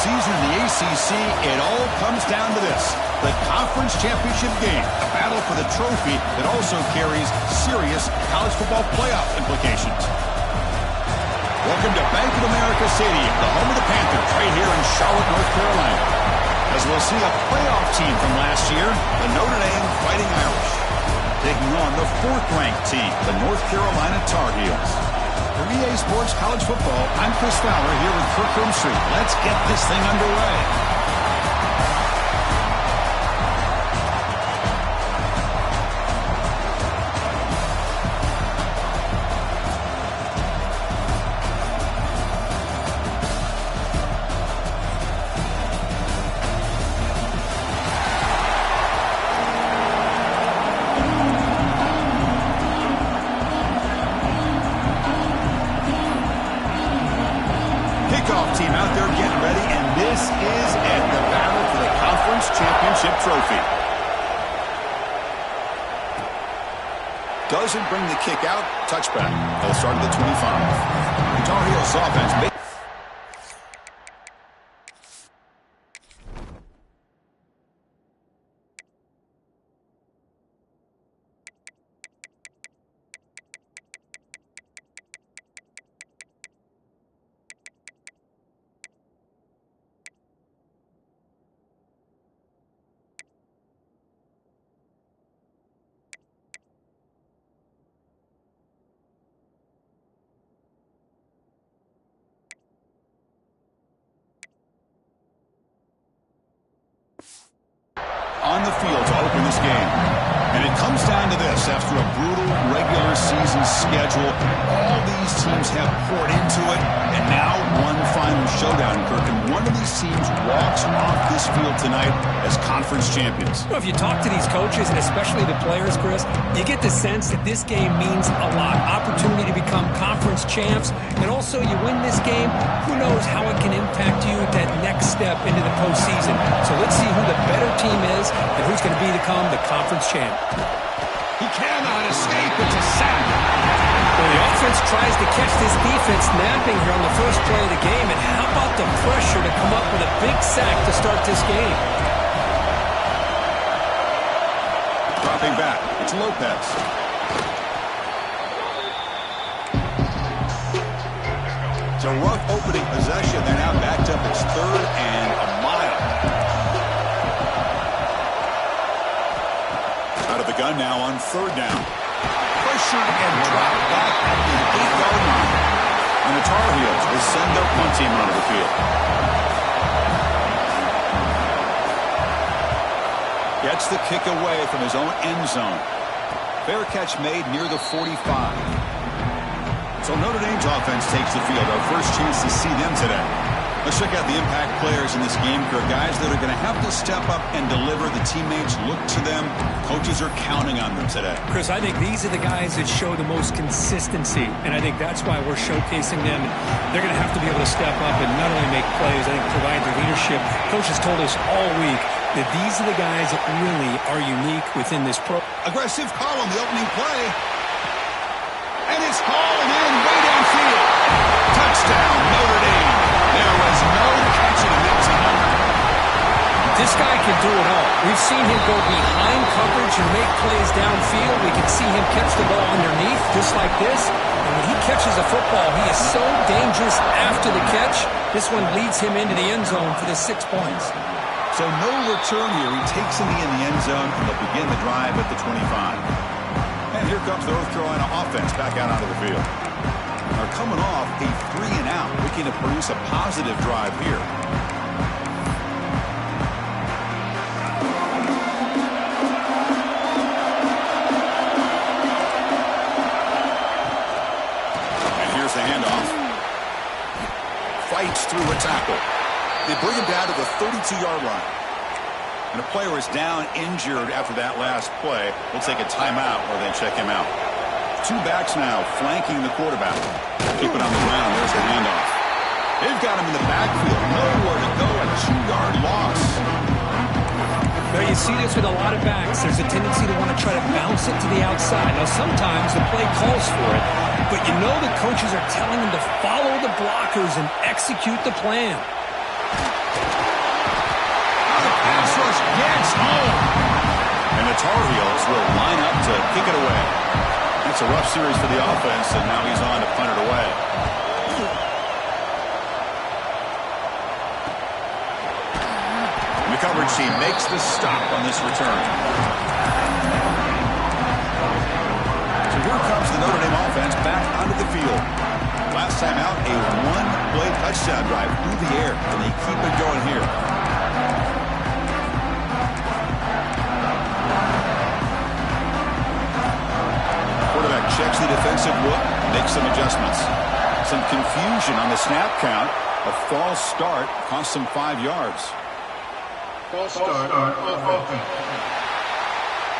season in the ACC, it all comes down to this. The conference championship game, a battle for the trophy that also carries serious college football playoff implications. Welcome to Bank of America Stadium, the home of the Panthers, right here in Charlotte, North Carolina. As we'll see a playoff team from last year, the Notre Dame Fighting Irish, taking on the fourth-ranked team, the North Carolina Tar Heels. For EA Sports College Football, I'm Chris Fowler here with Kirk Street. Let's get this thing underway. Kickoff team out there getting ready, and this is it, the battle for the conference championship trophy. Doesn't bring the kick out, touchback. They'll start at the 25. The Tar Heels offense. On the field to open this game. And it comes down to this. After a brutal regular season schedule, all these teams have poured into it, and now one final showdown, Kirk. And one of these teams walks off this field tonight as conference champions. Well, if you talk to these coaches, and especially the players, Chris, you get the sense that this game means a lot. Opportunity to become conference champs, and also you win this game, who knows how it can impact you that next step into the postseason. So let's see who the better team is and who's going to become the conference champ. He cannot escape. It's a sack. Well, the offense tries to catch this defense napping here on the first play of the game, and how about the pressure to come up with a big sack to start this game? Dropping back. It's Lopez. It's a rough opening possession. They're now backed up. It's 3rd and a mile. Out of the gun now on 3rd down. Pressured and dropped back at the 8-yard line. And the Tar Heels will send their punt team onto the field. Gets the kick away from his own end zone. Fair catch made near the 45. So Notre Dame's offense takes the field. Our first chance to see them today. Let's check out the impact players in this game, guys that are going to have to step up and deliver. The teammates look to them. Coaches are counting on them today. Chris, I think these are the guys that show the most consistency, and I think that's why we're showcasing them. They're going to have to be able to step up and not only make plays, I think provide the leadership. Coaches told us all week that these are the guys that really are unique within this program. Aggressive call on the opening play. And it's hauled in way downfield. Touchdown, Notre Dame. There was no catching him. That was a number. This guy can do it all. We've seen him go behind coverage and make plays downfield. We can see him catch the ball underneath, just like this. And when he catches a football, he is so dangerous after the catch. This one leads him into the end zone for the 6 points. So no return here. He takes him in the end zone, and they'll begin the drive at the 25. And here comes the North Carolina offense back out onto the field. They're coming off a 3-and-out, looking to produce a positive drive here. And here's the handoff. Fights through a tackle. They bring him down to the 32-yard line. And a player is down injured after that last play. We'll take a timeout or then check him out. 2 backs now flanking the quarterback. Keep it on the ground. There's the handoff. They've got him in the backfield. Nowhere to go. A 2-yard loss. Now you see this with a lot of backs. There's a tendency to want to try to bounce it to the outside. Now sometimes the play calls for it, but you know the coaches are telling them to follow the blockers and execute the plan. gets home. And the Tar Heels will line up to kick it away. It's a rough series for the offense, and now he's on to punt it away. And the coverage team makes the stop on this return. So here comes the Notre Dame offense back onto the field. Last time out, a one-play touchdown drive through the air, and they keep it going here. Quarterback checks the defensive look, makes some adjustments. Some confusion on the snap count. A false start cost him 5 yards. False start on offense.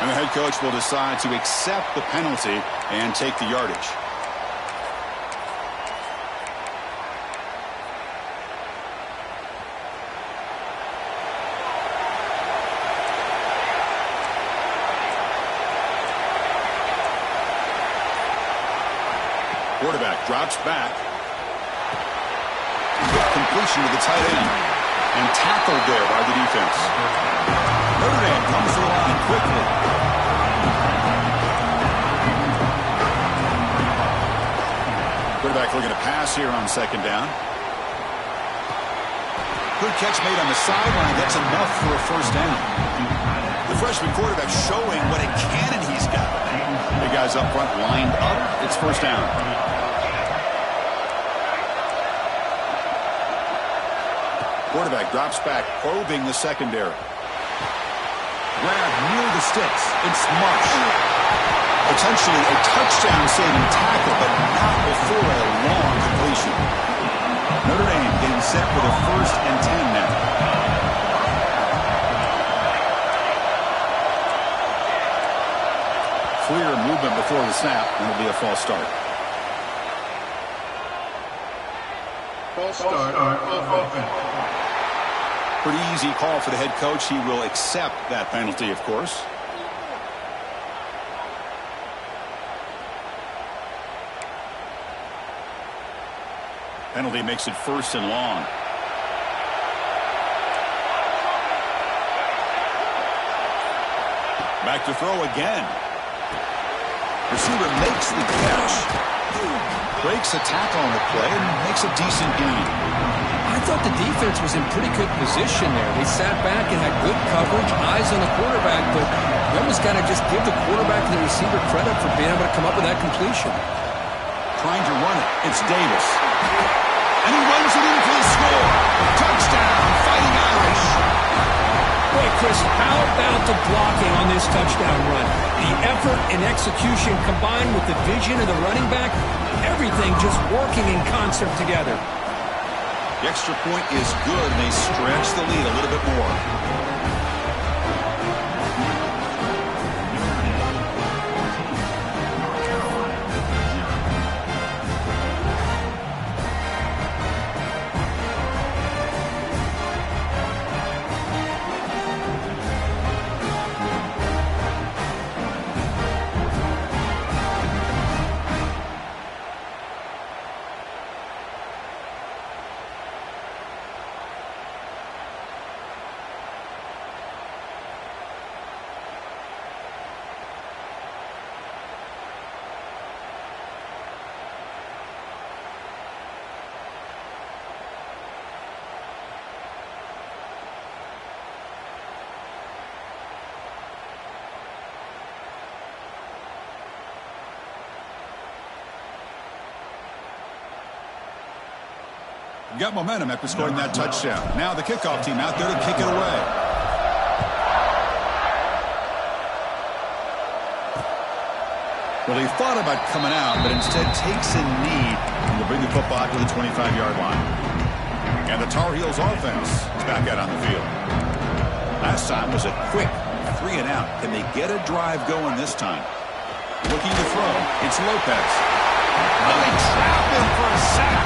And the head coach will decide to accept the penalty and take the yardage. Quarterback drops back. Completion to the tight end. And tackled there by the defense. Notre Dame comes to the line quickly. Quarterback looking to pass here on second down. Good catch made on the sideline. That's enough for a first down. The freshman quarterback showing what a cannon he's got. The guys up front lined up. It's first down. Quarterback drops back, probing the secondary. Grab near the sticks. It's Marsh. Potentially a touchdown-saving tackle, but not before a long completion. Notre Dame getting set with a 1st and 10 now. Clear movement before the snap, and it'll be a false start. False start on offense. Pretty easy call for the head coach. He will accept that penalty, of course. Penalty makes it 1st and long. Back to throw again. Receiver makes the catch. Breaks a tackle on the play and makes a decent gain. I thought the defense was in pretty good position there. They sat back and had good coverage, eyes on the quarterback, but you almost got to just give the quarterback and the receiver credit for being able to come up with that completion. Trying to run it. It's Davis. And he runs it in for the score. Touchdown, Fighting Irish. Boy, Chris, how about the blocking on this touchdown run? The effort and execution combined with the vision of the running back, everything just working in concert together. The extra point is good, and they stretch the lead a little bit more. Got momentum after scoring that touchdown. Now the kickoff team out there to kick it away. Well, he thought about coming out, but instead takes a knee and will bring the football to the 25-yard line. And the Tar Heels offense is back out on the field. Last time was a quick 3 and out. Can they get a drive going this time? Looking to throw. It's Lopez. Oh, they trap him for a sack.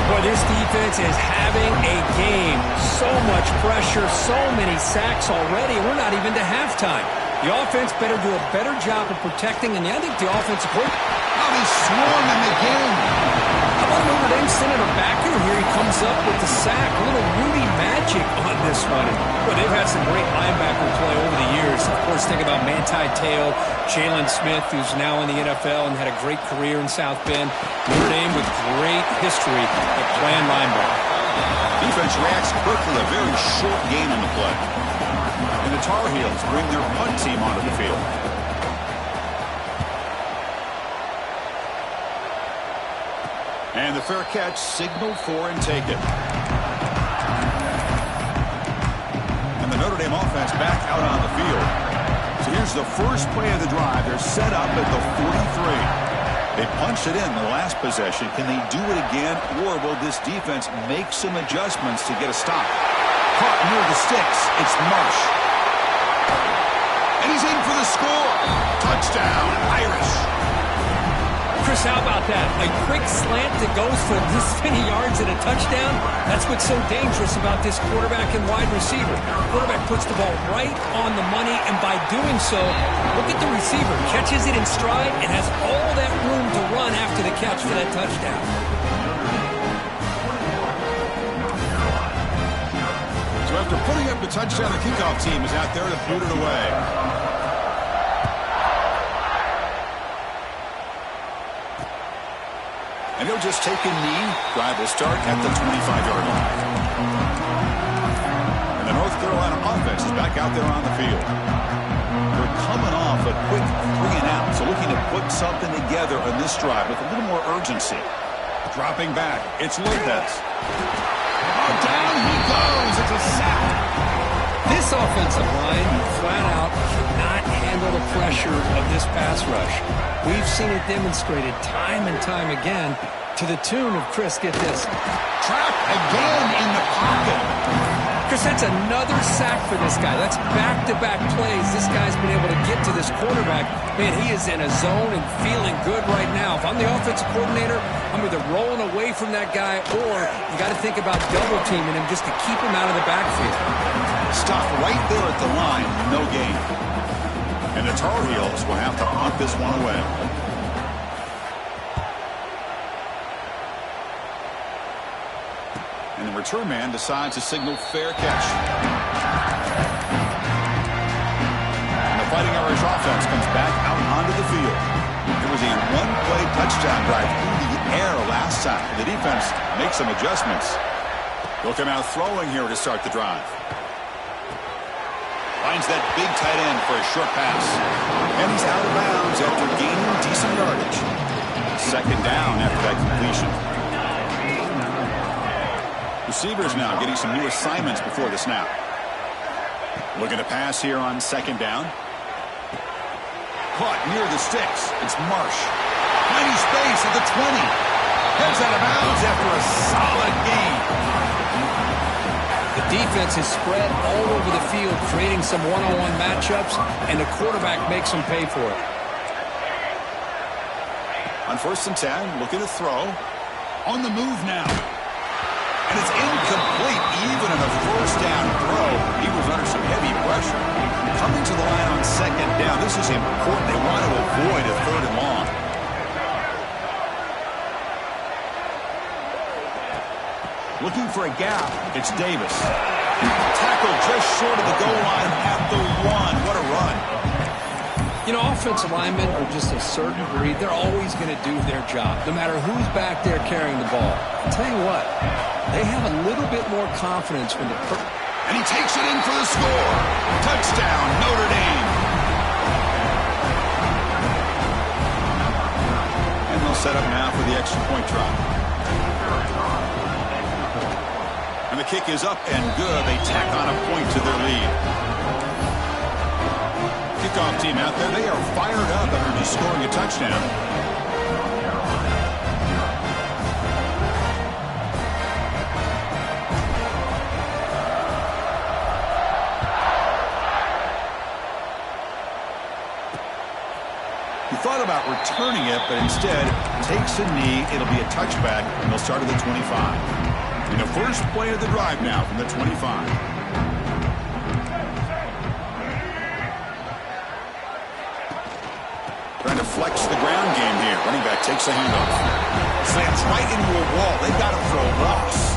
Boy, this defense is having a game. So much pressure, so many sacks already. We're not even to halftime. The offense better do a better job of protecting, and I think the offensive coordinator. How they swarm in the game. How Well, Notre Dame sending him back here. He comes up with the sack. A little Rudy magic on this one. Well, they've had some great linebacker play over the years. Of course, think about Manti Te'o, Jalen Smith, who's now in the NFL and had a great career in South Bend. Notre Dame with great history at playing linebacker. Defense reacts quickly. A very short gain on the play. And the Tar Heels bring their punt team onto the field. And the fair catch signaled for and taken. And the Notre Dame offense back out on the field. So here's the first play of the drive. They're set up at the 43. They punched it in the last possession. Can they do it again, or will this defense make some adjustments to get a stop? Caught near the sticks. It's Marsh. And he's in for the score. Touchdown, Irish. Chris, how about that? A quick slant that goes for this many yards and a touchdown. That's what's so dangerous about this quarterback and wide receiver. Quarterback puts the ball right on the money, and by doing so, look at the receiver. Catches it in stride and has all that room to run after the catch for that touchdown. So after putting up the touchdown, the kickoff team is out there to boot it away. And he'll just take a knee. Drive will start at the 25-yard line. And the North Carolina offense is back out there on the field. They're coming off a quick 3 and out, so looking to put something together on this drive with a little more urgency. Dropping back, it's Lopez. Oh, down he goes. It's a sack. This offensive line, flat out, cannot handle the pressure of this pass rush. We've seen it demonstrated time and time again to the tune of, Chris, get this. Trapped again in the pocket. Chris, that's another sack for this guy. That's back-to-back plays. This guy's been able to get to this quarterback. Man, he is in a zone and feeling good right now. If I'm the offensive coordinator, I'm either rolling away from that guy, or you got to think about double-teaming him just to keep him out of the backfield. Stop right there at the line. No gain. And the Tar Heels will have to punt this one away. And the return man decides to signal fair catch. And the Fighting Irish offense comes back out onto the field. There was a one-play touchdown drive through the air last time. The defense makes some adjustments. They'll come out throwing here to start the drive. Finds that big tight end for a short pass. And he's out of bounds after gaining decent yardage. Second down after that completion. Receivers now getting some new assignments before the snap. Looking to pass here on second down. Caught near the sticks. It's Marsh. Tiny space at the 20. Heads out of bounds after a solid gain. The defense is spread all over the field, creating some one-on-one matchups, and the quarterback makes them pay for it. On 1st and 10, looking to throw. On the move now. And it's incomplete. Even in a first down throw, he was under some heavy pressure. Coming to the line on second down, this is important. They want to avoid a 3rd and long. Looking for a gap, it's Davis. Tackled just short of the goal line at the 1. What a run. You know, offensive linemen are just a certain breed. They're always going to do their job, no matter who's back there carrying the ball. I'll tell you what, they have a little bit more confidence when the... And he takes it in for the score. Touchdown, Notre Dame. And they'll set up now for the extra point try. And the kick is up and good. They tack on a point to their lead. Kickoff team out there. They are fired up after just scoring a touchdown. He thought about returning it, but instead takes a knee. It'll be a touchback, and they'll start at the 25. In the first play of the drive now from the 25. Trying to flex the ground game here. here. Running back takes a handoff. Slams right into a wall. They've got him for a loss.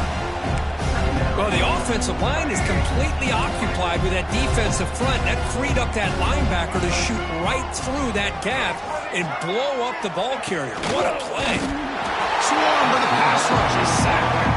Well, the offensive line is completely occupied with that defensive front. That freed up that linebacker to shoot right through that gap and blow up the ball carrier. What a play. Swarm with a pass rush is sacked.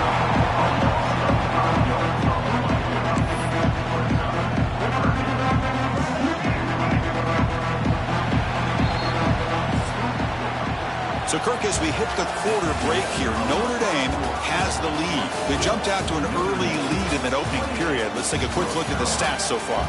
So, Kirk, as we hit the quarter break here, Notre Dame has the lead. They jumped out to an early lead in that opening period. Let's take a quick look at the stats so far.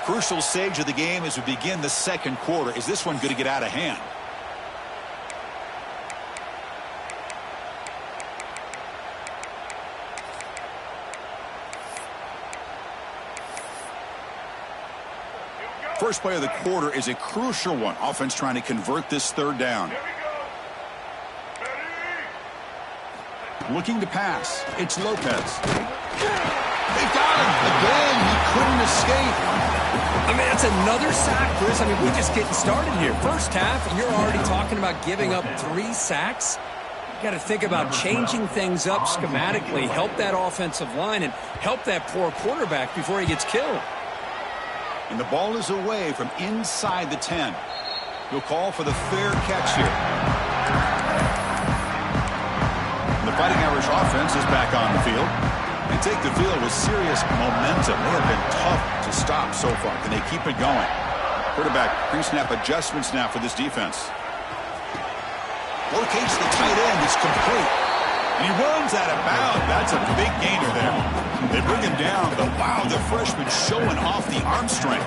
Crucial stage of the game as we begin the second quarter. Is this one going to get out of hand? First play of the quarter is a crucial one. Offense trying to convert this third down. Looking to pass. It's Lopez. They've got him. Again, he couldn't escape. I mean, that's another sack, Chris. I mean, we're just getting started here. First half, and you're already talking about giving up 3 sacks. You got to think about changing things up schematically, help that offensive line, and help that poor quarterback before he gets killed. And the ball is away from inside the 10. He'll call for the fair catch here. And the Fighting Irish offense is back on the field. They take the field with serious momentum. They have been tough to stop so far. Can they keep it going? Quarterback pre-snap adjustments now for this defense. Locates the tight end. It's complete. And he runs out of bounds. That's a big gainer there. They bring him down, but wow, the freshman showing off the arm strength.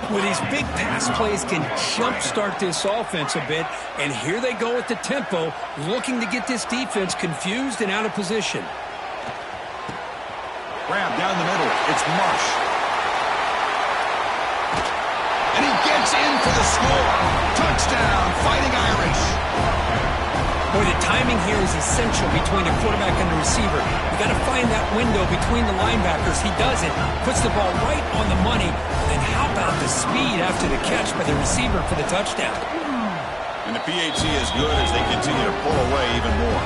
Well, these big pass plays can jumpstart this offense a bit, and here they go at the tempo, looking to get this defense confused and out of position. Grab down the middle. It's Marsh. And he gets in for the score. Touchdown, Fighting Irish. Boy, the timing here is essential between the quarterback and the receiver. You got to find that window between the linebackers. He does it, puts the ball right on the money. And then how about the speed after the catch by the receiver for the touchdown? And the PAT is good as they continue to pull away even more.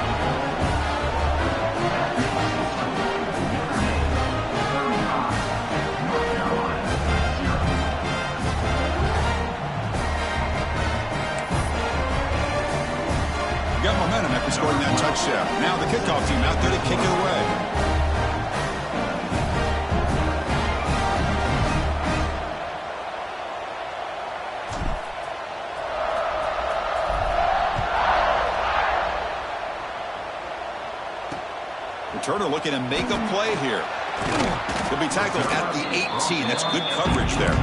Got momentum after scoring that touchdown. Now the kickoff team out there to kick it away. Returner looking to make a play here. He'll be tackled at the 18. That's good coverage there.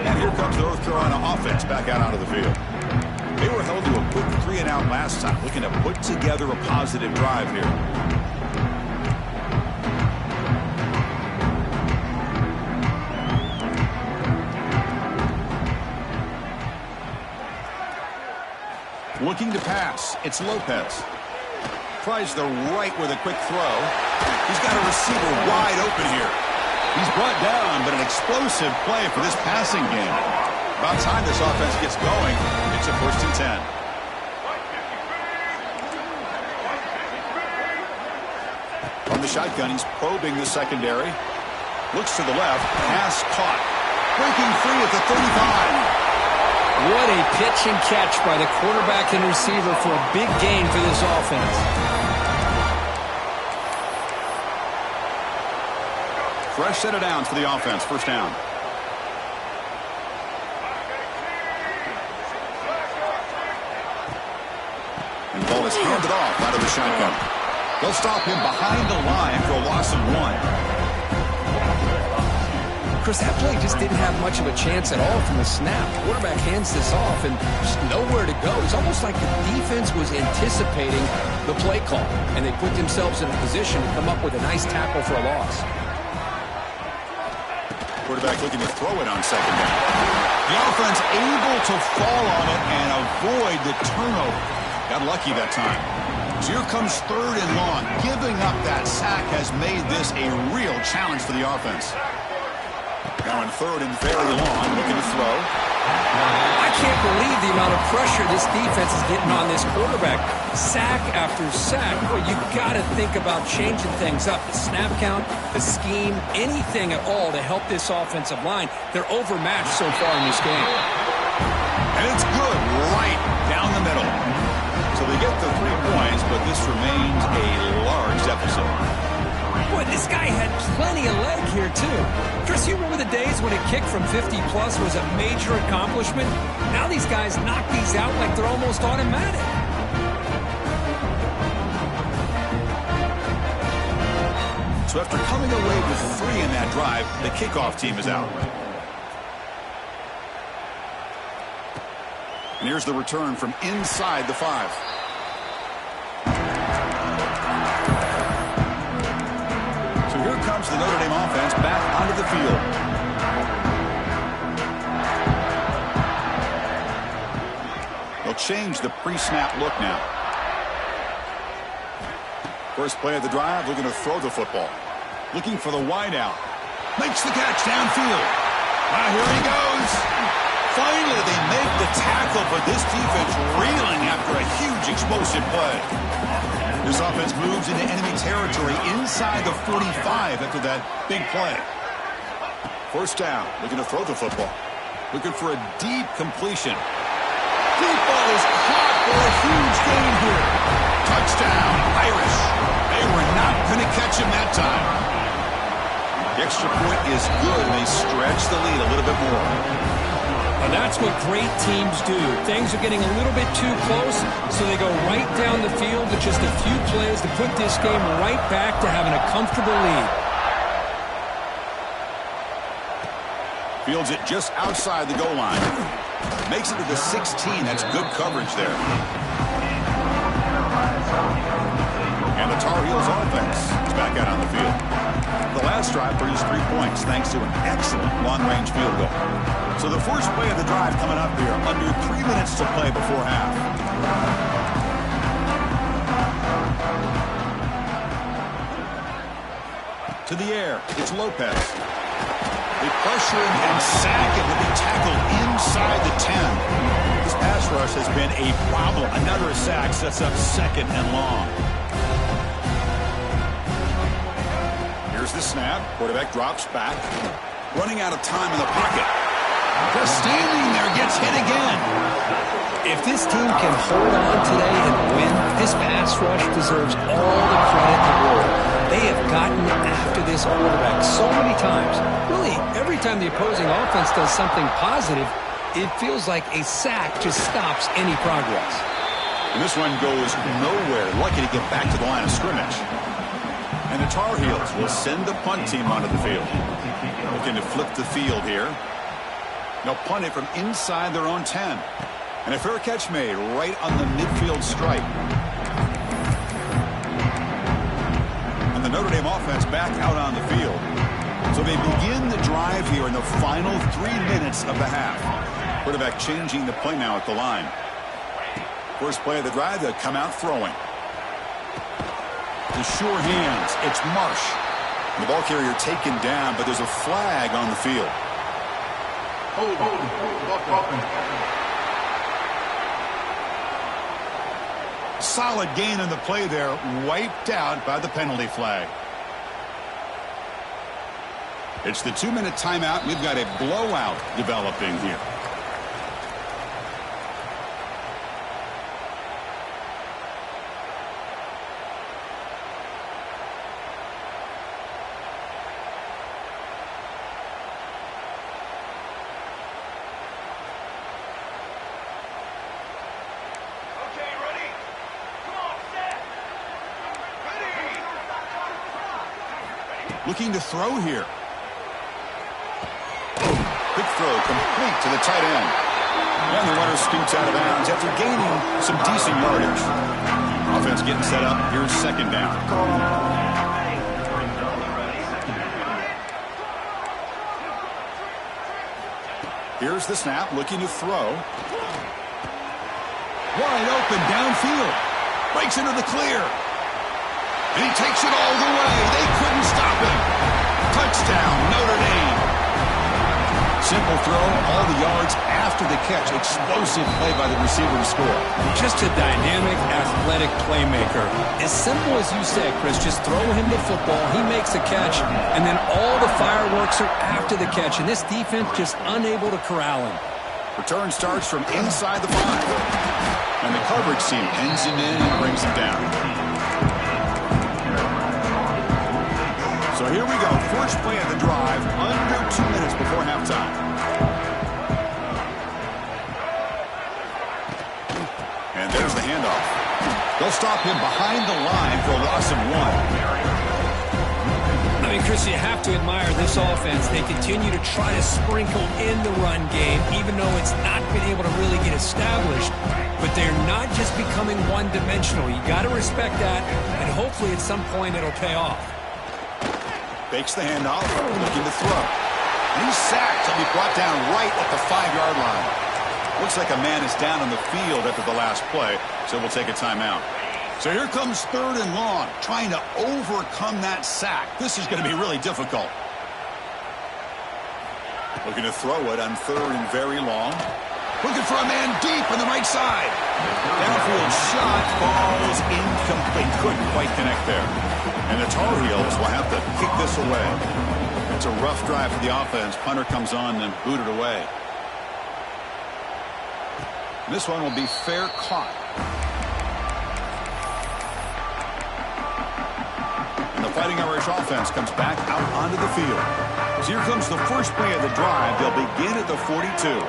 And here comes the North Carolina offense back out onto the field. They were held to a quick 3-and-out last time, looking to put together a positive drive here. Looking to pass. It's Lopez. Tries the right with a quick throw. He's got a receiver wide open here. He's brought down, but an explosive play for this passing game. About time this offense gets going. It's a 1st and 10. From the shotgun, he's probing the secondary. Looks to the left. Pass caught. Breaking free at the 35. What a pitch and catch by the quarterback and receiver for a big gain for this offense. Fresh set of downs for the offense. 1st down. And the ball is handed off out of the shotgun. They'll stop him behind the line for a loss of 1. Chris, that play just didn't have much of a chance at all from the snap. The quarterback hands this off and just nowhere to go. It's almost like the defense was anticipating the play call, and they put themselves in a position to come up with a nice tackle for a loss. Quarterback looking to throw it on 2nd down. The offense able to fall on it and avoid the turnover. Got lucky that time. So here comes 3rd and long. Giving up that sack has made this a real challenge for the offense. Now in 3rd and very long, looking to throw. I can't believe the amount of pressure this defense is getting on this quarterback. Sack after sack. Boy, you've got to think about changing things up. The snap count, the scheme, anything at all to help this offensive line. They're overmatched so far in this game. And it's good right down the middle. So they get the 3 points, but this remains a large deficit. Boy, this guy had plenty of leg here, too. Chris, you remember the days when a kick from 50-plus was a major accomplishment? Now these guys knock these out like they're almost automatic. So after coming away with 3 in that drive, the kickoff team is out. And here's the return from inside the 5. So here comes the Notre Dame offense back onto the field. They'll change the pre-snap look now. First play of the drive, looking to throw the football. Looking for the wide out. Makes the catch downfield. Here he goes. Finally, they make the tackle, but this defense reeling after a huge explosive play. This offense moves into enemy territory inside the 45 after that big play. First down, looking to throw the football. Looking for a deep completion. Deep ball is caught for a huge gain here. Touchdown, Irish. They were not going to catch him that time. The extra point is good, and they stretch the lead a little bit more. And that's what great teams do. Things are getting a little bit too close, so they go right down the field with just a few plays to put this game right back to having a comfortable lead. Fields it just outside the goal line. Makes it to the 16. That's good coverage there. And the Tar Heels offense is back out on the field. The last drive produced 3 points thanks to an excellent long-range field goal. So the first play of the drive coming up here, under 3 minutes to play before half. To the air, it's Lopez. They pressure him and sack him to be tackled inside the 10. This pass rush has been a problem. Another sack sets up 2nd and long. Here's the snap. Quarterback drops back. Running out of time in the pocket. Just standing there, gets hit again. If this team can hold on today and win, this pass rush deserves all the credit in the world. They have gotten after this quarterback so many times. Really, every time the opposing offense does something positive, it feels like a sack just stops any progress. And this one goes nowhere. Lucky to get back to the line of scrimmage. And the Tar Heels will send the punt team onto the field. Looking to flip the field here. They'll punt it from inside their own 10. And a fair catch made right on the midfield stripe. And the Notre Dame offense back out on the field. So they begin the drive here in the final 3 minutes of the half. Quarterback changing the play now at the line. First play of the drive, they'll come out throwing. The sure hands, it's Marsh. The ball carrier taken down, but there's a flag on the field. Solid gain on the play there, wiped out by the penalty flag. It's the 2-minute timeout. We've got a blowout developing here. Looking to throw here. Big throw complete to the tight end. And the runner scoots out of bounds after gaining some decent yardage. Offense getting set up. Here's 2nd down. Here's the snap. Looking to throw. Wide open downfield. Breaks into the clear. And he takes it all the way. They couldn't stop him. Touchdown, Notre Dame. Simple throw, all the yards after the catch. Explosive play by the receiver to score. Just a dynamic, athletic playmaker. As simple as you said, Chris, just throw him the football, he makes a catch, and then all the fireworks are after the catch. And this defense just unable to corral him. Return starts from inside the 5. And the coverage team pins him in and brings him down. So here we go. First play of the drive, under 2 minutes before halftime. And there's the handoff. They'll stop him behind the line for a loss of 1. I mean, Chris, you have to admire this offense. They continue to try to sprinkle in the run game, even though it's not been able to really get established. But they're not just becoming one-dimensional. You got to respect that, and hopefully at some point it'll pay off. Fakes the handoff, looking to throw. And he's sacked. He'll be brought down right at the 5-yard line. Looks like a man is down on the field after the last play, so we'll take a timeout. So here comes 3rd and long, trying to overcome that sack. This is going to be really difficult. Looking to throw it on 3rd and very long. Looking for a man deep on the right side. Downfield shot falls incomplete. Couldn't quite connect there. And the Tar Heels will have to kick this away. It's a rough drive for the offense. Punter comes on and booted away. This one will be fair caught. And the Fighting Irish offense comes back out onto the field. So here comes the first play of the drive. They'll begin at the 42.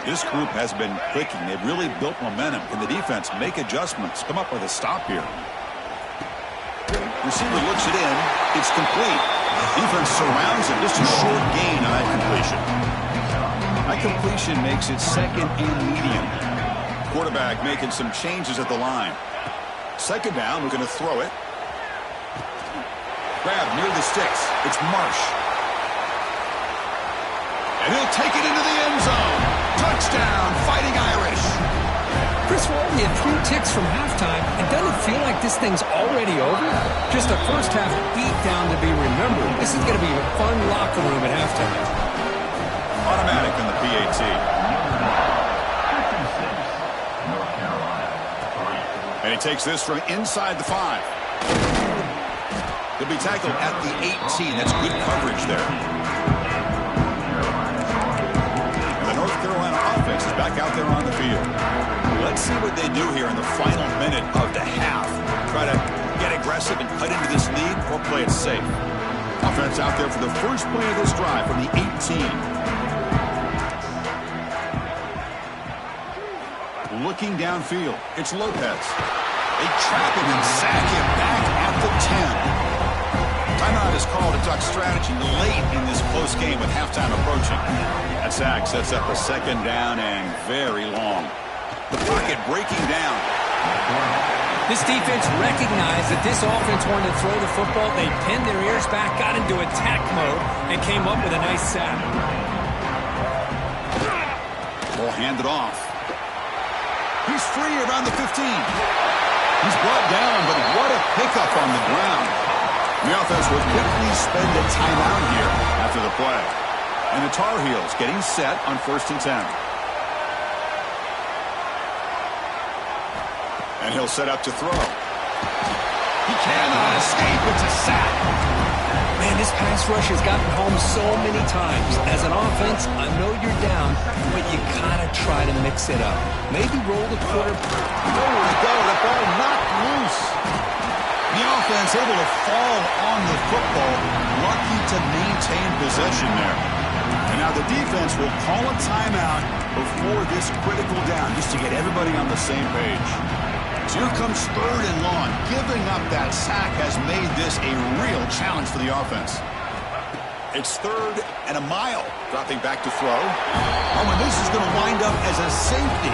This group has been clicking. They've really built momentum. Can the defense make adjustments? Come up with a stop here. Receiver looks it in. It's complete. Defense surrounds it. Just a short gain on that completion. That completion makes it 2nd and medium. Quarterback making some changes at the line. 2nd down. We're going to throw it. Grab near the sticks. It's Marsh. And he'll take it into the end zone. Touchdown, Fighting Irish. Chris, we're only at 3 ticks from halftime. And doesn't it feel like this thing's already over? Just a first-half beatdown to be remembered. This is going to be a fun locker room at halftime. Automatic in the PAT. And he takes this from inside the 5. He'll be tackled at the 18. That's good coverage there. And the North Carolina offense is back out there on the field. Let's see what they do here in the final minute of the half. Try to get aggressive and cut into this lead or play it safe. Offense out there for the first play of this drive from the 18. Looking downfield, it's Lopez. They trap him and sack him back at the 10. Timeout is called to talk strategy late in this close game with halftime approaching. That sack sets up a 2nd down and very long. The pocket breaking down. This defense recognized that this offense wanted to throw the football. They pinned their ears back, got into attack mode, and came up with a nice sack. Ball handed off. He's free around the 15. He's brought down, but what a pickup on the ground. The offense will quickly spend a timeout here after the play. And the Tar Heels getting set on 1st and 10. And he'll set up to throw. He cannot escape. It's a sack. Man, this pass rush has gotten home so many times. As an offense, I know you're down, but you gotta try to mix it up. Maybe roll the quarter. Nowhere to go. The ball knocked loose. The offense able to fall on the football. Lucky to maintain possession there. And now the defense will call a timeout before this critical down, just to get everybody on the same page. So here comes 3rd and long. Giving up that sack has made this a real challenge for the offense. It's 3rd and a mile. Dropping back to throw. Oh, and this is going to wind up as a safety.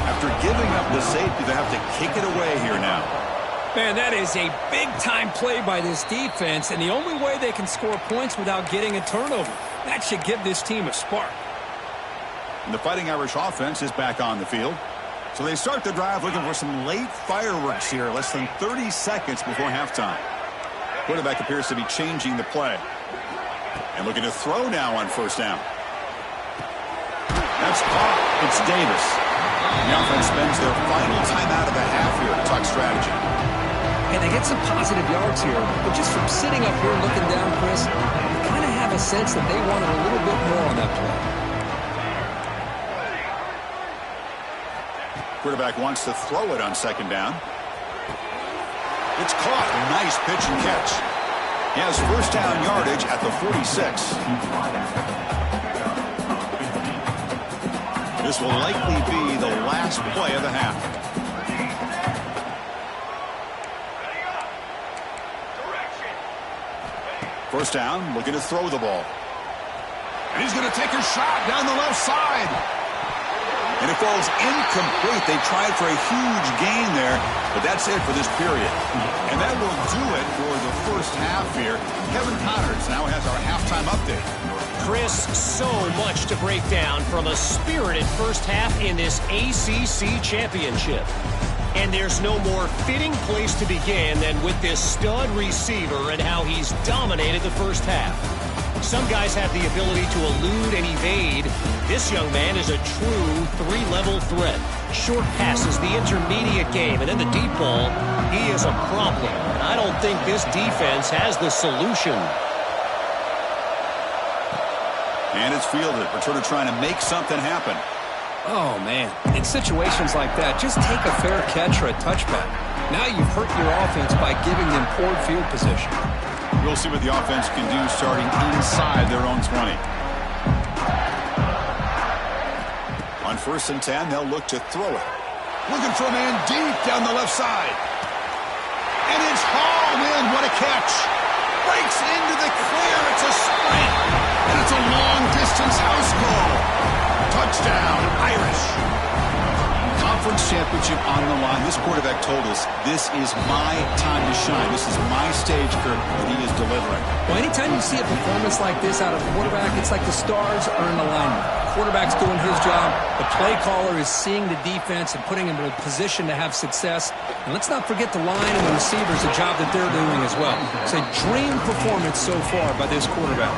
After giving up the safety, they have to kick it away here now. Man, that is a big-time play by this defense, and the only way they can score points without getting a turnover. That should give this team a spark. And the Fighting Irish offense is back on the field. So they start the drive looking for some late fireworks here, less than 30 seconds before halftime. Quarterback appears to be changing the play. And looking to throw now on first down. That's caught. It's Davis. The offense spends their final timeout of the half here to talk strategy. And they get some positive yards here, but just from sitting up here looking down, Chris, you kind of have a sense that they wanted a little bit more on that play. Quarterback wants to throw it on second down. It's caught. Nice pitch and catch. He has first down yardage at the 46. This will likely be the last play of the half. First down, looking to throw the ball. And he's going to take a shot down the left side. And it falls incomplete. They tried for a huge gain there, but that's it for this period. And that will do it for the first half here. Kevin Connors now has our halftime update. Chris, so much to break down from a spirited first half in this ACC championship. And there's no more fitting place to begin than with this stud receiver and how he's dominated the first half. Some guys have the ability to elude and evade. This young man is a true three-level threat. Short passes, the intermediate game, and then the deep ball. He is a problem. And I don't think this defense has the solution. And it's fielded. Returner trying to make something happen. Oh, man. In situations like that, just take a fair catch or a touchback. Now you've hurt your offense by giving them poor field position. We'll see what the offense can do starting inside their own 20. On first and 10, they'll look to throw it. Looking for a man deep down the left side. And it's hauled in. What a catch. Breaks into the clear. It's a sprint. And it's a long-distance house call. Touchdown, Irish. Conference championship on the line. This quarterback told us, this is my time to shine. This is my stage, Kirk, that he is delivering. Well, anytime you see a performance like this out of a quarterback, it's like the stars are in alignment. The quarterback's doing his job. The play caller is seeing the defense and putting him in a position to have success. And let's not forget the line and the receivers, the job that they're doing as well. It's a dream performance so far by this quarterback.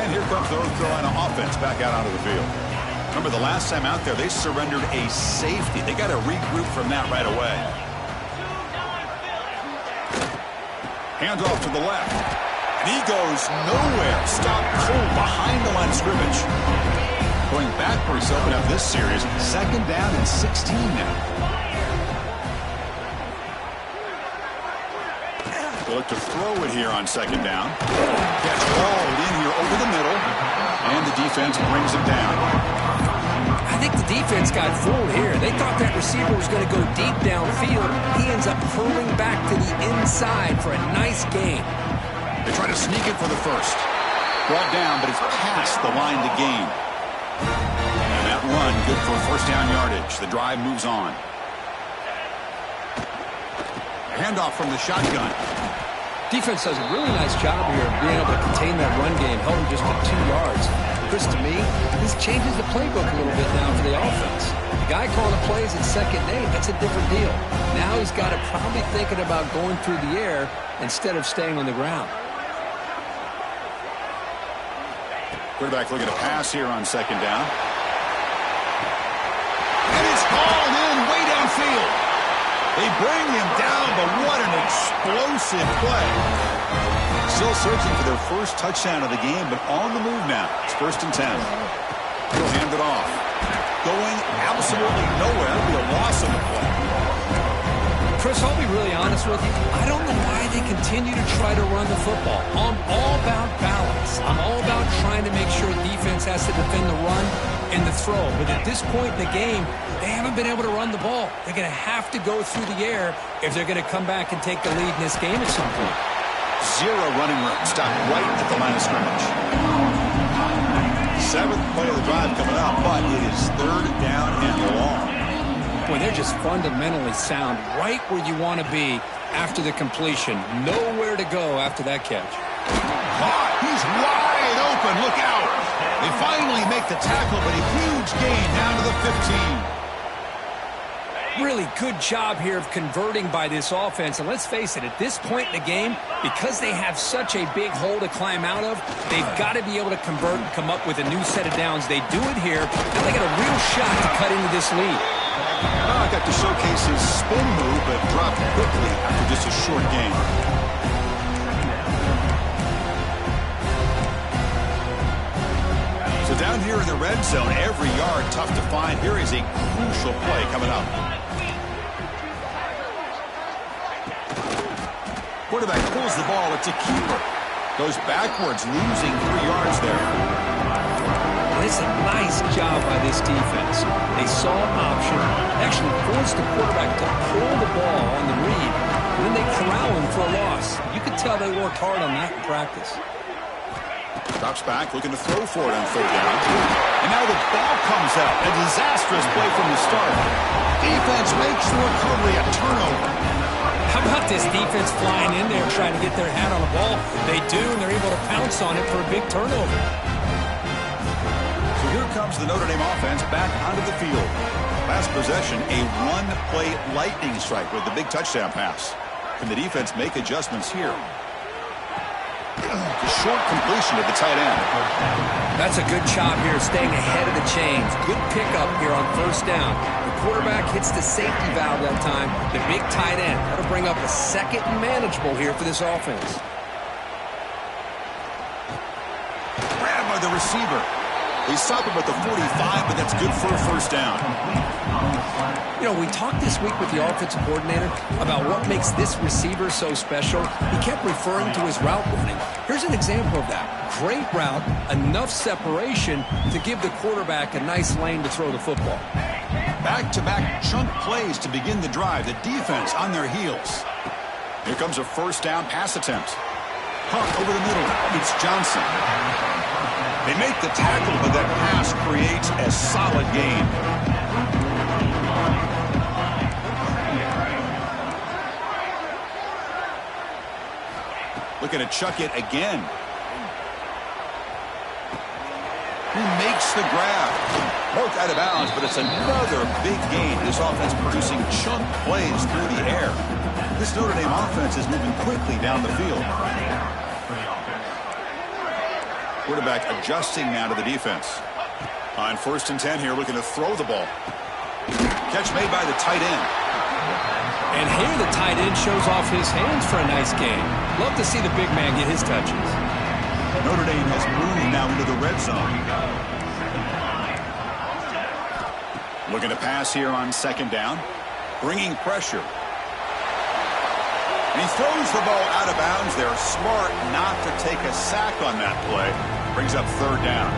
And here comes the North Carolina offense back out onto the field. Remember, the last time out there, they surrendered a safety. They got to regroup from that right away. Handoff to the left. And he goes nowhere. Stopped cold behind the line of scrimmage. Going backwards to open up this series. Second down and 16 now. They look to throw it here on second down. Catch hauled in here over the middle. And the defense brings him down. I think the defense got fooled here. They thought that receiver was going to go deep downfield. He ends up hurling back to the inside for a nice gain. They try to sneak it for the first. Brought down, but it's past the line to gain. And that run, good for first down yardage. The drive moves on. A handoff from the shotgun. Defense does a really nice job here of being able to contain that run game. Held him just for 2 yards. Chris, to me, this changes the playbook a little bit now for the offense. The guy calling the plays at second and 8, that's a different deal. Now he's got to probably thinking about going through the air instead of staying on the ground. Quarterback looking to pass here on second down. And it's hauled in way downfield. They bring him down, but what an explosive play. Still searching for their first touchdown of the game, but on the move now. It's first and 10. He'll hand it off. Going absolutely nowhere. That'll be a loss of the play. Chris, I'll be really honest with you. I don't know why they continue to try to run the football. I'm all about balance. I'm all about trying to make sure defense has to defend the run and the throw. But at this point in the game, they haven't been able to run the ball. They're going to have to go through the air if they're going to come back and take the lead in this game at some point. Zero running room. Stopped right at the line of scrimmage. Seventh play of the drive coming up, but it is third down and long. Boy, they're just fundamentally sound right where you want to be after the completion. Nowhere to go after that catch. Caught. He's wide open. Look out. They finally make the tackle, but a huge gain down to the 15. Really good job here of converting by this offense. And let's face it, at this point in the game, because they have such a big hole to climb out of, they've got to be able to convert and come up with a new set of downs. They do it here, and they got a real shot to cut into this lead. I got to showcase his spin move, but dropped quickly after just a short game. So down here in the red zone, every yard tough to find. Here is a crucial play coming up. Quarterback pulls the ball. It's a keeper. Goes backwards, losing 3 yards there. It's a nice job by this defense. They saw an option, actually forced the quarterback to pull the ball on the read, and then they corral him for a loss. You could tell they worked hard on that in practice. Drops back, looking to throw for it on 3rd down. And now the ball comes out. A disastrous play from the start. Defense makes the recovery a turnover. How about this defense flying in there trying to get their hand on the ball? They do, and they're able to pounce on it for a big turnover. So here comes the Notre Dame offense back onto the field. Last possession, a one-play lightning strike with the big touchdown pass. Can the defense make adjustments here? The short completion of the tight end. That's a good job here, staying ahead of the chains. Good pickup here on 1st down. The quarterback hits the safety valve that time. The big tight end. That'll bring up a 2nd and manageable here for this offense. Grabbed by the receiver. They stop him at the 45, but that's good for a 1st down. You know, we talked this week with the offensive coordinator about what makes this receiver so special. He kept referring to his route running. Here's an example of that. Great route, enough separation to give the quarterback a nice lane to throw the football. Back-to-back chunk plays to begin the drive. The defense on their heels. Here comes a 1st down pass attempt. Hunt over the middle. It's Johnson. They make the tackle, but that pass creates a solid gain. Looking to chuck it again. He makes the grab. Broke out of bounds, but it's another big gain. This offense producing chunk plays through the air. This Notre Dame offense is moving quickly down the field. Quarterback adjusting now to the defense. On 1st and 10 here, looking to throw the ball. Catch made by the tight end. And here the tight end shows off his hands for a nice game. Love to see the big man get his touches. Notre Dame has moved now into the red zone. Looking to pass here on 2nd down. Bringing pressure. And he throws the ball out of bounds. They're smart not to take a sack on that play. Brings up 3rd down.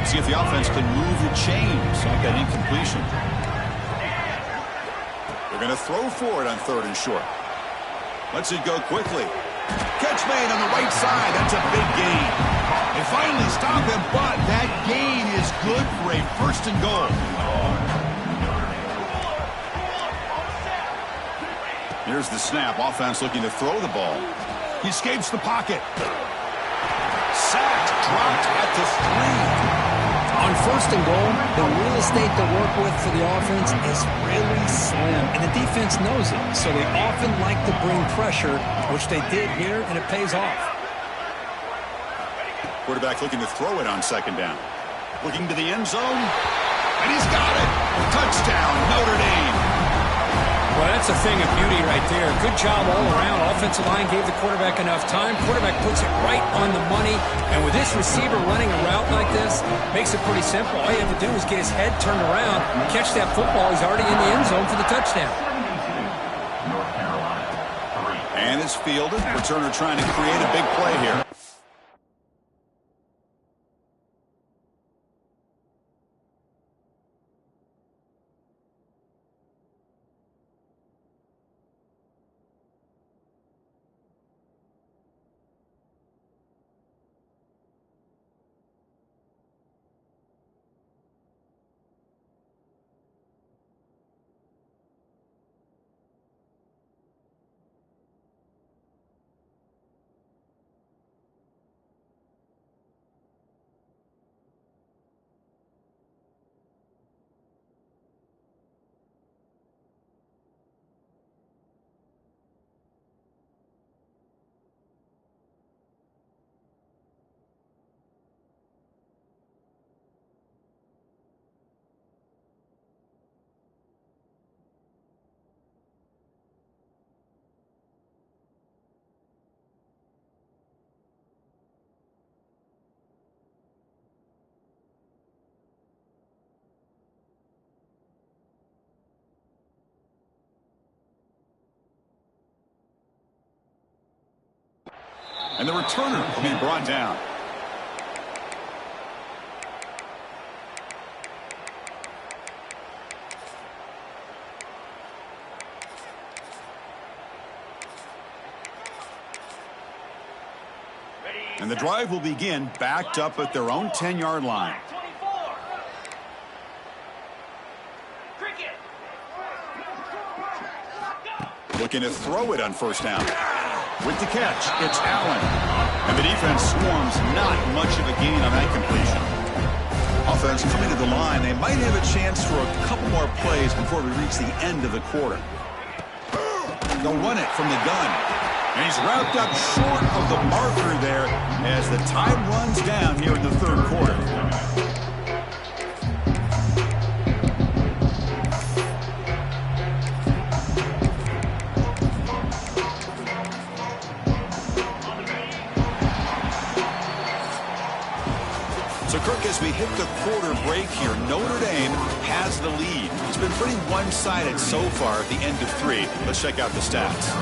See if the offense can move the chains like that incompletion. They're going to throw for it on 3rd and short. Lets it go quickly. Catch made on the right side. That's a big gain. They finally stop him, but that gain is good for a 1st and goal. Here's the snap. Offense looking to throw the ball. He escapes the pocket. Sacked, dropped at the 3. On 1st and goal, the real estate to work with for the offense is really slim, and the defense knows it. So they often like to bring pressure, which they did here, and it pays off. Quarterback looking to throw it on 2nd down. Looking to the end zone, and he's got it. Touchdown, Notre Dame. Well, that's a thing of beauty right there. Good job all around. Offensive line gave the quarterback enough time. Quarterback puts it right on the money. And with this receiver running a route like this, makes it pretty simple. All you have to do is get his head turned around, catch that football. He's already in the end zone for the touchdown. And it's fielded. Returner trying to create a big play here. And the returner will be brought down. And the drive will begin backed up at their own 10-yard line. Looking to throw it on first down. With the catch, it's Allen. And the defense swarms, not much of a gain on that completion. Offense coming to the line. They might have a chance for a couple more plays before we reach the end of the quarter. They'll run it from the gun. And he's wrapped up short of the marker there as the time runs down here in the third quarter. So, Kirk, as we hit the quarter break here, Notre Dame has the lead. It's been pretty one-sided so far at the end of 3. Let's check out the stats.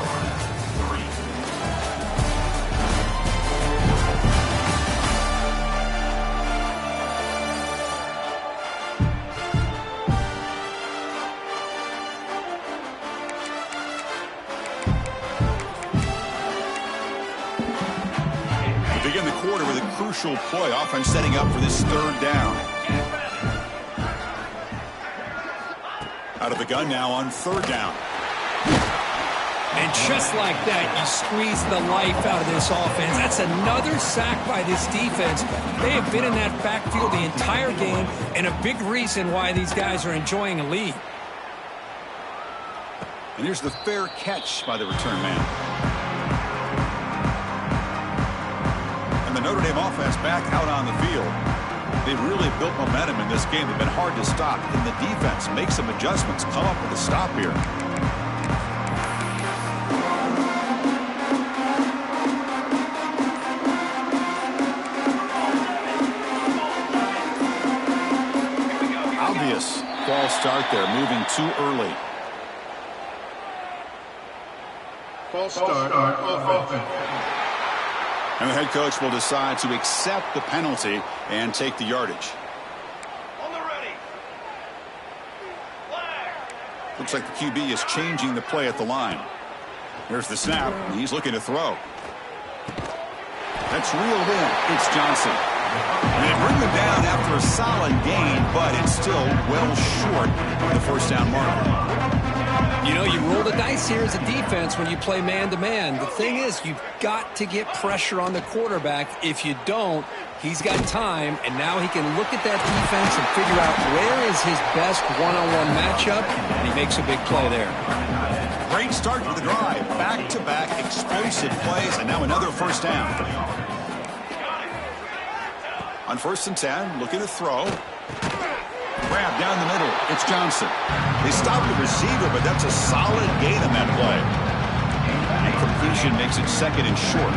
Begin the quarter with a crucial play. Offense setting up for this third down. Out of the gun now on third down. And just like that, you squeeze the life out of this offense. That's another sack by this defense. They have been in that backfield the entire game, and a big reason why these guys are enjoying a lead. And here's the fair catch by the return man. The Notre Dame offense back out on the field. They've really built momentum in this game. They've been hard to stop. And the defense makes some adjustments, come up with a stop here. Obvious false start there, moving too early. False start on offense. And the head coach will decide to accept the penalty and take the yardage. On the ready. Looks like the QB is changing the play at the line. Here's the snap. He's looking to throw. That's reeled in. It's Johnson. And they bring him down after a solid gain, but it's still well short of the first down mark. You know, you roll the dice here as a defense when you play man-to-man. The thing is, you've got to get pressure on the quarterback. If you don't, he's got time, and now he can look at that defense and figure out where is his best one-on-one matchup, and he makes a big play there. Great start to the drive. Back-to-back explosive plays, and now another first down. On 1st and 10, looking to throw. Grab down the middle. It's Johnson. They stop the receiver, but that's a solid gain on that play. And completion makes it 2nd and short.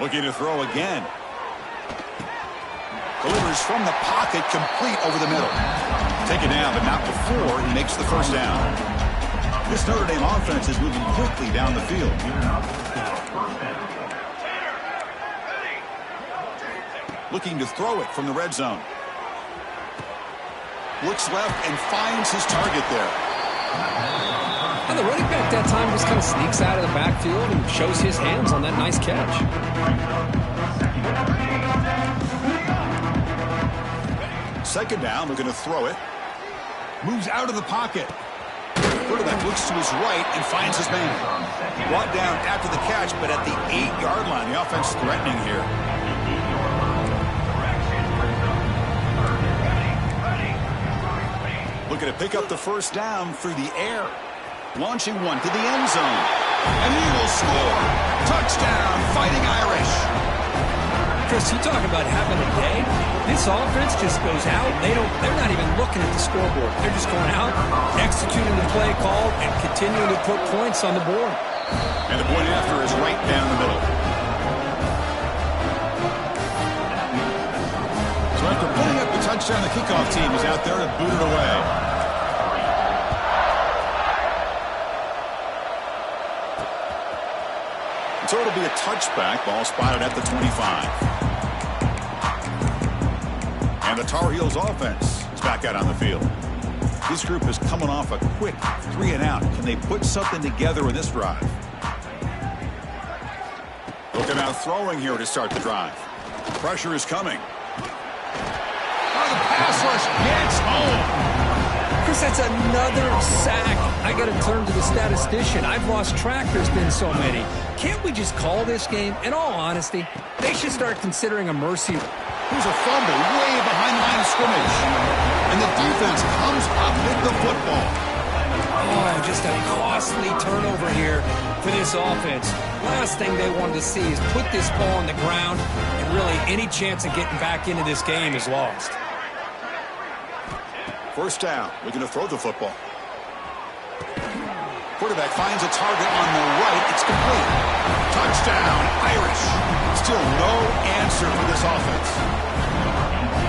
Looking to throw again. Delivers from the pocket, complete over the middle. Taken down, but not before he makes the first down. This Notre Dame offense is moving quickly down the field. Looking to throw it from the red zone. Looks left and finds his target there. And the running back that time just kind of sneaks out of the backfield and shows his hands on that nice catch. Second down, looking to throw it. Moves out of the pocket. Quarterback looks to his right and finds his man. Brought down after the catch, but at the 8-yard line. The offense threatening here. Looking to pick up the first down through the air. Launching one to the end zone. And he will score. Touchdown, Fighting Irish. Chris, you talk about having a day. This offense just goes out. They're not even looking at the scoreboard. They're just going out, executing the play call, and continuing to put points on the board. And the point after is right down the middle. So after putting up the touchdown, the kickoff team is out there to boot it away. So it'll be a touchback. Ball spotted at the 25. And the Tar Heels offense is back out on the field. This group is coming off a quick 3-and-out. Can they put something together with this drive? Looking out throwing here to start the drive. Pressure is coming. Oh, the pass rush gets home. Chris, that's another sack. I got to turn to the statistician. I've lost track. There's been so many. Can't we just call this game? In all honesty, they should start considering a mercy. Here's a fumble way behind the line of scrimmage. And the defense comes up with the football. Oh, just a costly turnover here for this offense. Last thing they wanted to see is put this ball on the ground, and really any chance of getting back into this game is lost. First down. We're going to throw the football. Quarterback finds a target on the right. It's complete. Touchdown, Irish. Still no answer for this offense.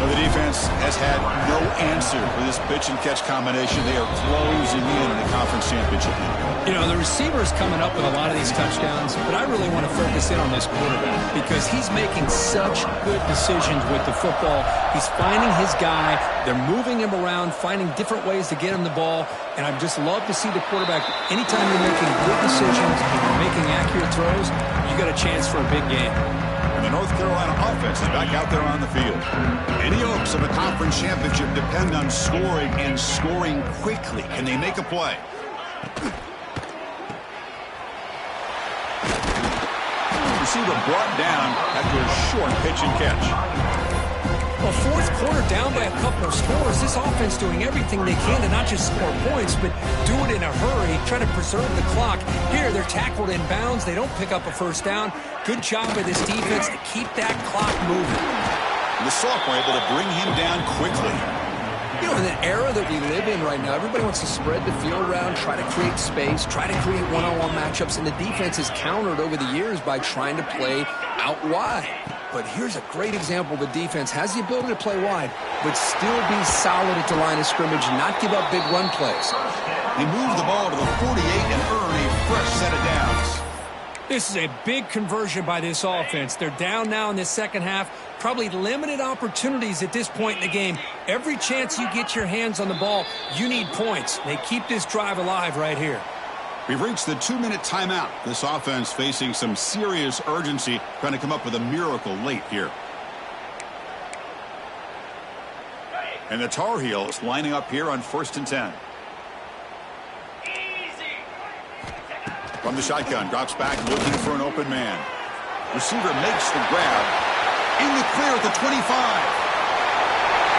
Well, the defense has had no answer for this pitch-and-catch combination. They are closing in the conference championship. You know, the receiver's coming up with a lot of these touchdowns, but I really want to focus in on this quarterback because he's making such good decisions with the football. He's finding his guy. They're moving him around, finding different ways to get him the ball, and I just love to see the quarterback. Anytime you're making good decisions and you're making accurate throws, you got a chance for a big game. And the North Carolina offense is back out there on the field. Any hopes of a conference championship depend on scoring and scoring quickly. Can they make a play? Receiver brought down after a short pitch and catch. Well, fourth quarter down by a couple of scores. This offense doing everything they can to not just score points, but do it in a hurry, try to preserve the clock. Here, they're tackled in bounds. They don't pick up a first down. Good job by this defense to keep that clock moving. And the sophomore able to bring him down quickly. You know, in the era that we live in right now, everybody wants to spread the field around, try to create space, try to create one-on-one matchups, and the defense has countered over the years by trying to play out wide. But here's a great example. The defense has the ability to play wide, but still be solid at the line of scrimmage and not give up big run plays. They move the ball to the 48 and earn a fresh set of downs. This is a big conversion by this offense. They're down now in the second half. Probably limited opportunities at this point in the game. Every chance you get your hands on the ball, you need points. They keep this drive alive right here. We've reached the 2-minute timeout. This offense facing some serious urgency, trying to come up with a miracle late here. And the Tar Heels lining up here on 1st and 10. From the shotgun, drops back, looking for an open man. Receiver makes the grab. In the clear at the 25.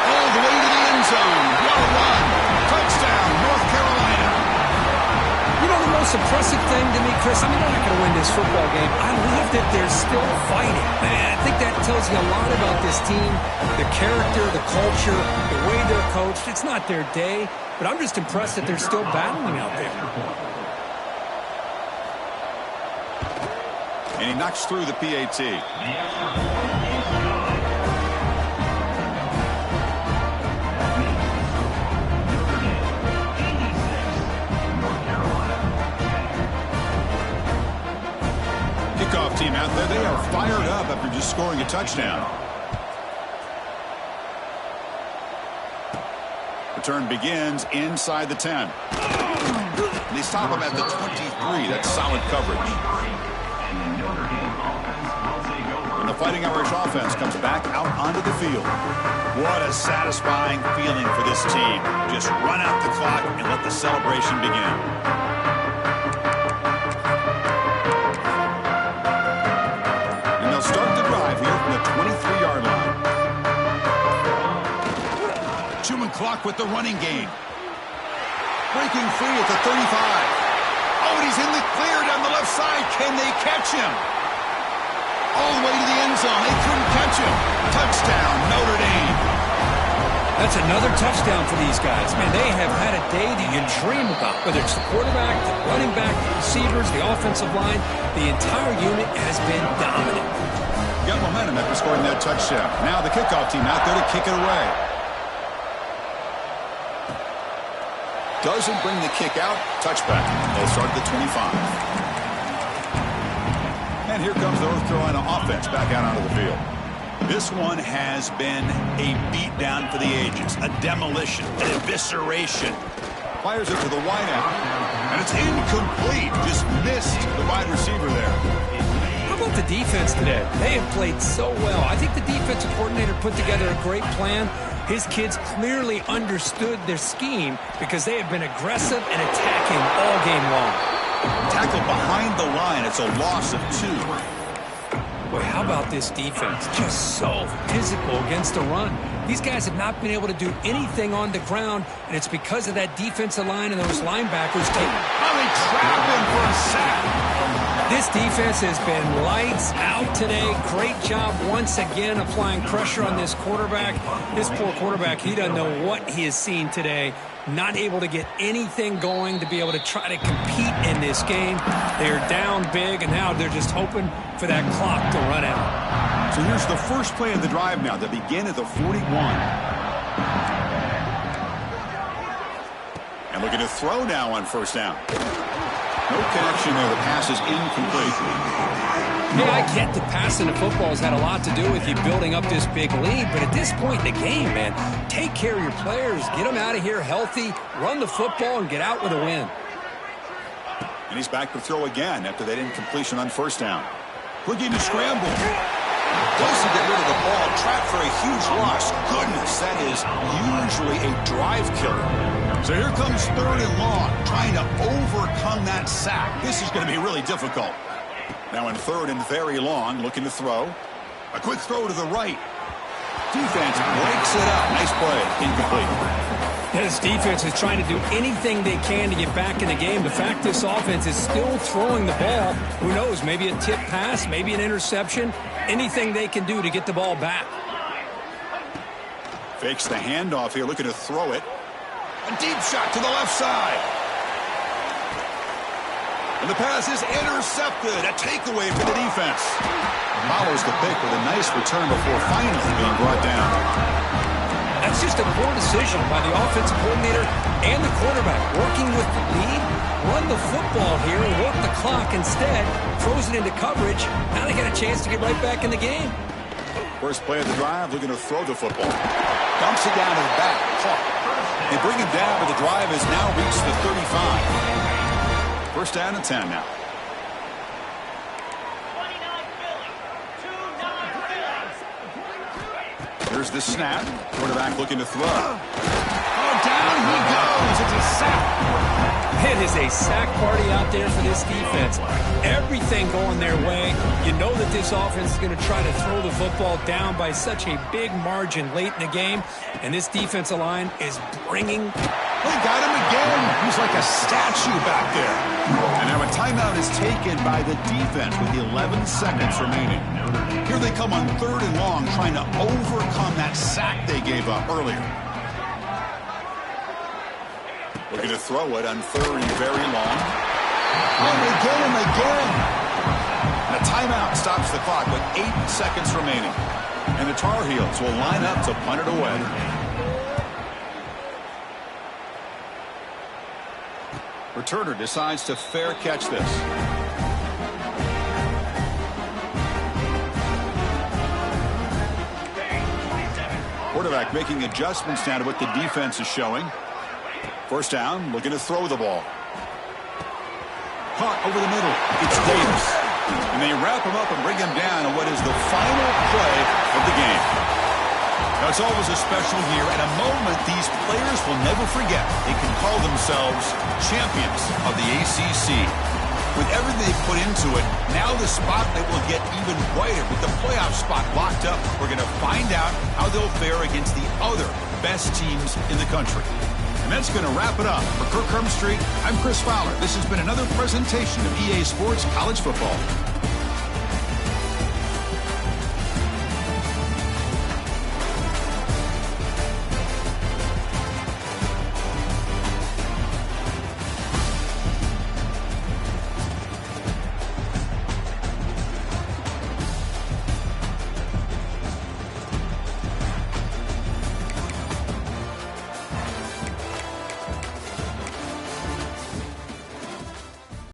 All the way to the end zone. What a run. Touchdown, North Carolina. You know the most impressive thing to me, Chris? I mean, they're not going to win this football game. I love that they're still fighting. Man, I think that tells you a lot about this team. The character, the culture, the way they're coached. It's not their day, but I'm just impressed that they're still battling out there. And he knocks through the PAT. Kickoff team out there. They are fired up after just scoring a touchdown. Return begins inside the 10. And they stop him at the 23. That's solid coverage. And the Fighting Irish offense comes back out onto the field. What a satisfying feeling for this team. Just run out the clock and let the celebration begin. And they'll start the drive here from the 23-yard line. Chewing clock with the running game. Breaking free at the 35. Oh, and he's in the clear down the left side. Can they catch him? All the way to the end zone. They couldn't catch him. Touchdown, Notre Dame. That's another touchdown for these guys. Man, they have had a day that you dream about. Whether it's the quarterback, the running back, the receivers, the offensive line, the entire unit has been dominant. Got momentum after scoring that touchdown. Now the kickoff team out there to kick it away. Doesn't bring the kick out. Touchback. They'll start at the 25. And here comes the North Carolina offense back out onto the field. This one has been a beatdown for the ages, a demolition, an evisceration. Fires it to the wideout, and it's incomplete. Just missed the wide receiver there. How about the defense today? They have played so well. I think the defensive coordinator put together a great plan. His kids clearly understood their scheme because they have been aggressive and attacking all game long. Tackled behind the line. It's a loss of 2. Boy, how about this defense? Just so physical against the run. These guys have not been able to do anything on the ground, and it's because of that defensive line and those linebackers taking. Oh, they trap him for a sack. This defense has been lights out today. Great job once again applying pressure on this quarterback. This poor quarterback, he doesn't know what he has seen today. Not able to get anything going to be able to try to compete in this game. They're down big, and now they're just hoping for that clock to run out. So here's the first play of the drive now. They begin at the 41. And looking to throw now on first down. No connection there. The pass is incomplete. Hey, I get the passing of football has had a lot to do with you building up this big lead, but at this point in the game, man, take care of your players. Get them out of here healthy, run the football, and get out with a win. And he's back to throw again after that incompletion on first down. Looking to scramble. Doesn't get rid of the ball. Trapped for a huge loss. Goodness, that is usually a drive killer. So here comes 3rd and long, trying to overcome that sack. This is going to be really difficult. Now in 3rd and very long, looking to throw. A quick throw to the right. Defense breaks it up. Nice play. Incomplete. This defense is trying to do anything they can to get back in the game. The fact this offense is still throwing the ball, who knows, maybe a tip pass, maybe an interception, anything they can do to get the ball back. Fakes the handoff here, looking to throw it. A deep shot to the left side. And the pass is intercepted. A takeaway for the defense. Follows the pick with a nice return before finally being brought down. That's just a poor decision by the offensive coordinator and the quarterback. Working with the lead, run the football here and work the clock instead. Throws it into coverage. Now they got a chance to get right back in the game. First play of the drive, looking to throw the football. Dumps it down to the back. Caught. They bring him down, but the drive has now reached the 35. First down and 10 now. Here's the snap. Quarterback looking to throw. Oh, down he goes. It's a sack. It is a sack party out there for this defense. Everything going their way. You know that this offense is going to try to throw the football down by such a big margin late in the game. And this defensive line is bringing... They got him again. He's like a statue back there. And now a timeout is taken by the defense with 11 seconds remaining. Here they come on 3rd and long, trying to overcome that sack they gave up earlier. Looking to throw it on 3rd and very long. And again. And a timeout stops the clock with 8 seconds remaining. And the Tar Heels will line up to punt it away. Returner decides to fair catch this. Quarterback making adjustments now to what the defense is showing. First down, looking to throw the ball. Caught over the middle. It's Davis. And they wrap him up and bring him down on what is the final play of the game. Now, it's always a special year and a moment these players will never forget. They can call themselves champions of the ACC. With everything they put into it, now the spotlight will get even brighter. With the playoff spot locked up, we're going to find out how they'll fare against the other best teams in the country. And that's going to wrap it up. For Kirk Street, I'm Chris Fowler. This has been another presentation of EA Sports College Football.